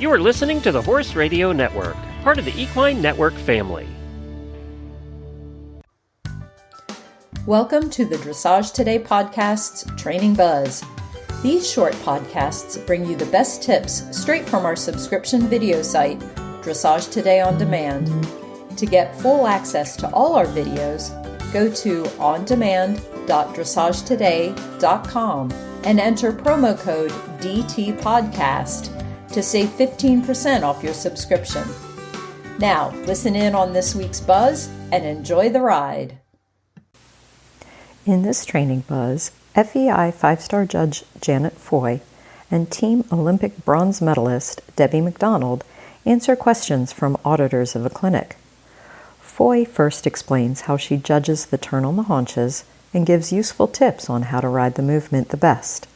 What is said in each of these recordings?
You are listening to the Horse Radio Network, part of the Equine Network family. Welcome to the Dressage Today podcast's Training Buzz. These short podcasts bring you the best tips straight from our subscription video site, Dressage Today On Demand. To get full access to all our videos, go to ondemand.dressagetoday.com and enter promo code DTPodcast to save 15% off your subscription. Now, listen in on this week's buzz and enjoy the ride. In this training buzz, FEI 5-star judge Janet Foy and Team Olympic bronze medalist Debbie McDonald answer questions from auditors of a clinic. Foy first explains how she judges the turn on the haunches and gives useful tips on how to ride the movement the best.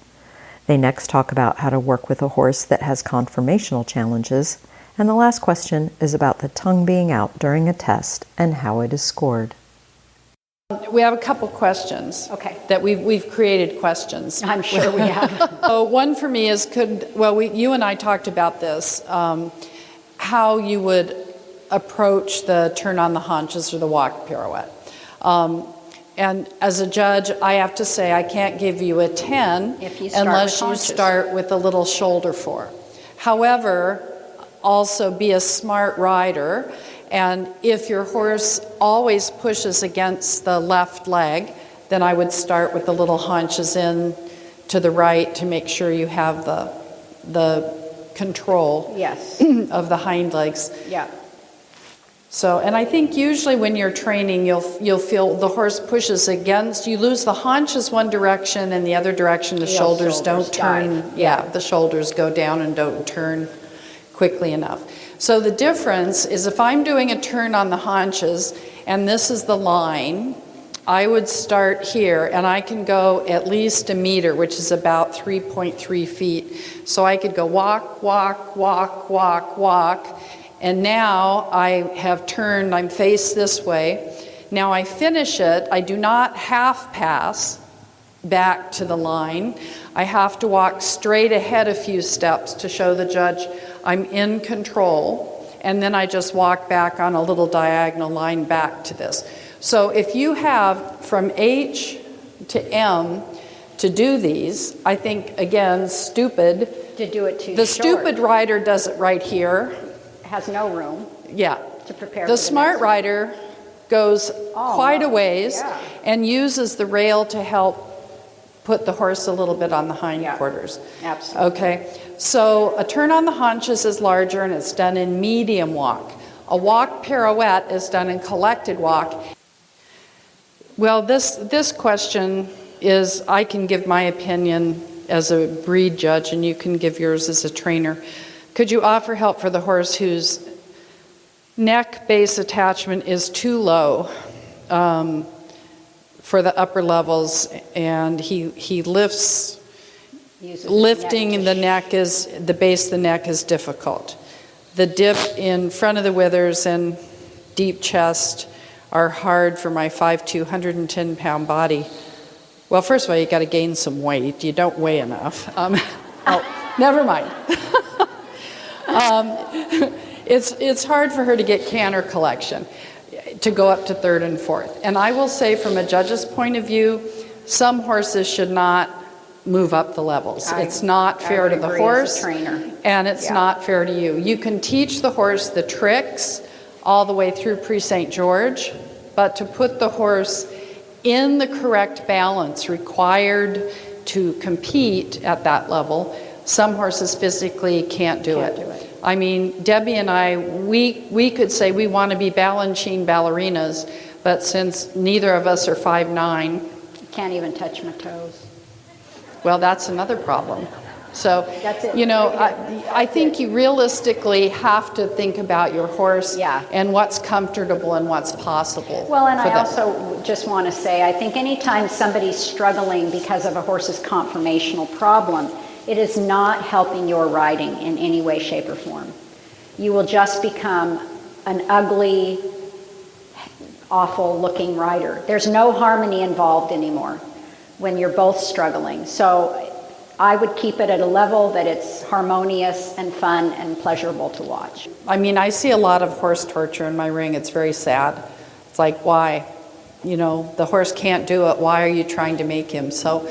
They next talk about how to work with a horse that has conformational challenges, and the last question is about the tongue being out during a test and how it is scored. We have a couple questions. Okay. That we've created questions. I'm sure we have. One for me is you and I talked about this, how you would approach the turn on the haunches or the walk pirouette. And as a judge, I have to say I can't give you a 10 unless you start with a little shoulder fore. However, also be a smart rider. And if your horse always pushes against the left leg, then I would start with the little haunches in to the right to make sure you have the control Yes. of the hind legs. Yeah. So, and I think usually when you're training, you'll feel the horse pushes against, you lose the haunches one direction and the other direction, the shoulders don't turn. Dive. Yeah, the shoulders go down and don't turn quickly enough. So the difference is if I'm doing a turn on the haunches and this is the line, I would start here and I can go at least a meter, which is about 3.3 feet. So I could go walk, walk, walk, walk, walk. And now I have turned, I'm faced this way. Now I finish it, I do not half pass back to the line. I have to walk straight ahead a few steps to show the judge I'm in control, and then I just walk back on a little diagonal line back to this. So if you have from H to M to do these, I think, again, stupid. To do it too The short. stupid rider does it right here. Has no room Yeah. to prepare. The for smart next rider goes quite a ways yeah. and uses the rail to help put the horse a little bit on the hindquarters. Yeah, absolutely. Okay, so a turn on the haunches is larger and it's done in medium walk. A walk pirouette is done in collected walk. Well, this question is, I can give my opinion as a breed judge and you can give yours as a trainer. Could you offer help for the horse whose neck base attachment is too low for the upper levels, and he lifts, lifting the neck is, the base of the neck is difficult. The dip in front of the withers and deep chest are hard for my 5'2", 110-pound body. Well, first of all, you got to gain some weight. You don't weigh enough. Oh, never mind. It's hard for her to get canter collection, to go up to third and fourth. And I will say from a judge's point of view, some horses should not move up the levels. It's not fair to the horse, and it's not fair to you. You can teach the horse the tricks all the way through Pre-St. George, but to put the horse in the correct balance required to compete at that level, some horses physically can't do it. I mean, Debbie and I, we could say we want to be Balanchine ballerinas, but since neither of us are 5'9", Can't even touch my toes. well, that's another problem. So, That's it. you know, I think you realistically have to think about your horse and what's comfortable and what's possible. Well, and for I them. also just want to say, I think anytime somebody's struggling because of a horse's conformational problem, it is not helping your riding in any way, shape, or form. You will just become an ugly, awful-looking rider. There's no harmony involved anymore when you're both struggling. So I would keep it at a level that it's harmonious and fun and pleasurable to watch. I mean, I see a lot of horse torture in my ring. It's very sad. It's like, why? You know, the horse can't do it. Why are you trying to make him? So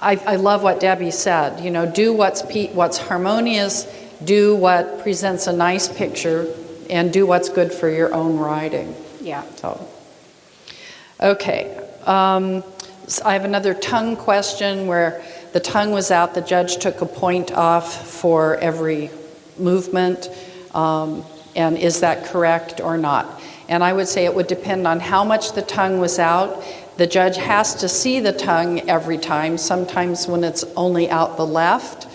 I love what Debbie said. You know, do what's harmonious, do what presents a nice picture, and do what's good for your own riding. Yeah. So, okay. So I have another tongue question where the tongue was out. The judge took a point off for every movement. And is that correct or not? And I would say it would depend on how much the tongue was out. The judge has to see the tongue every time. Sometimes when it's only out the left,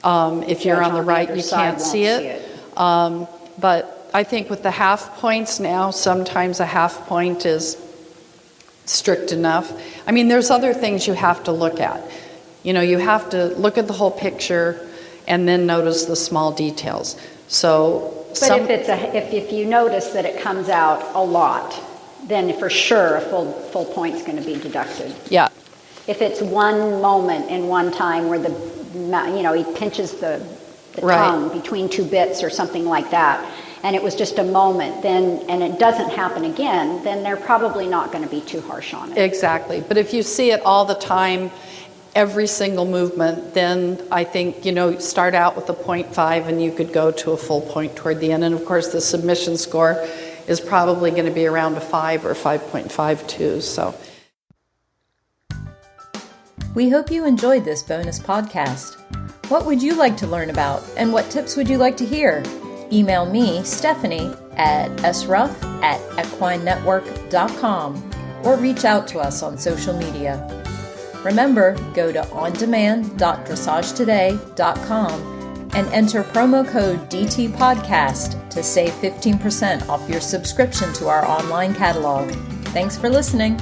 if you're on the right, you can't see it. But I think with the half points now, sometimes a half point is strict enough. I mean, there's other things you have to look at. You know, you have to look at the whole picture and then notice the small details. So, but if you notice that it comes out a lot, then for sure a full point's going to be deducted. Yeah. If it's one moment in one time where he pinches the tongue between two bits or something like that, and it was just a moment, and it doesn't happen again, then they're probably not going to be too harsh on it. Exactly. But if you see it all the time, every single movement, then I think, start out with a 0.5 and you could go to a full point toward the end. And of course, the submission score is probably going to be around a 5 or 5.5 too. So, we hope you enjoyed this bonus podcast. What would you like to learn about, and what tips would you like to hear? Email me, Stephanie, at sruff@equinenetwork.com, or reach out to us on social media. Remember, go to ondemand.dressagetoday.com and enter promo code DTPodcast to save 15% off your subscription to our online catalog. Thanks for listening.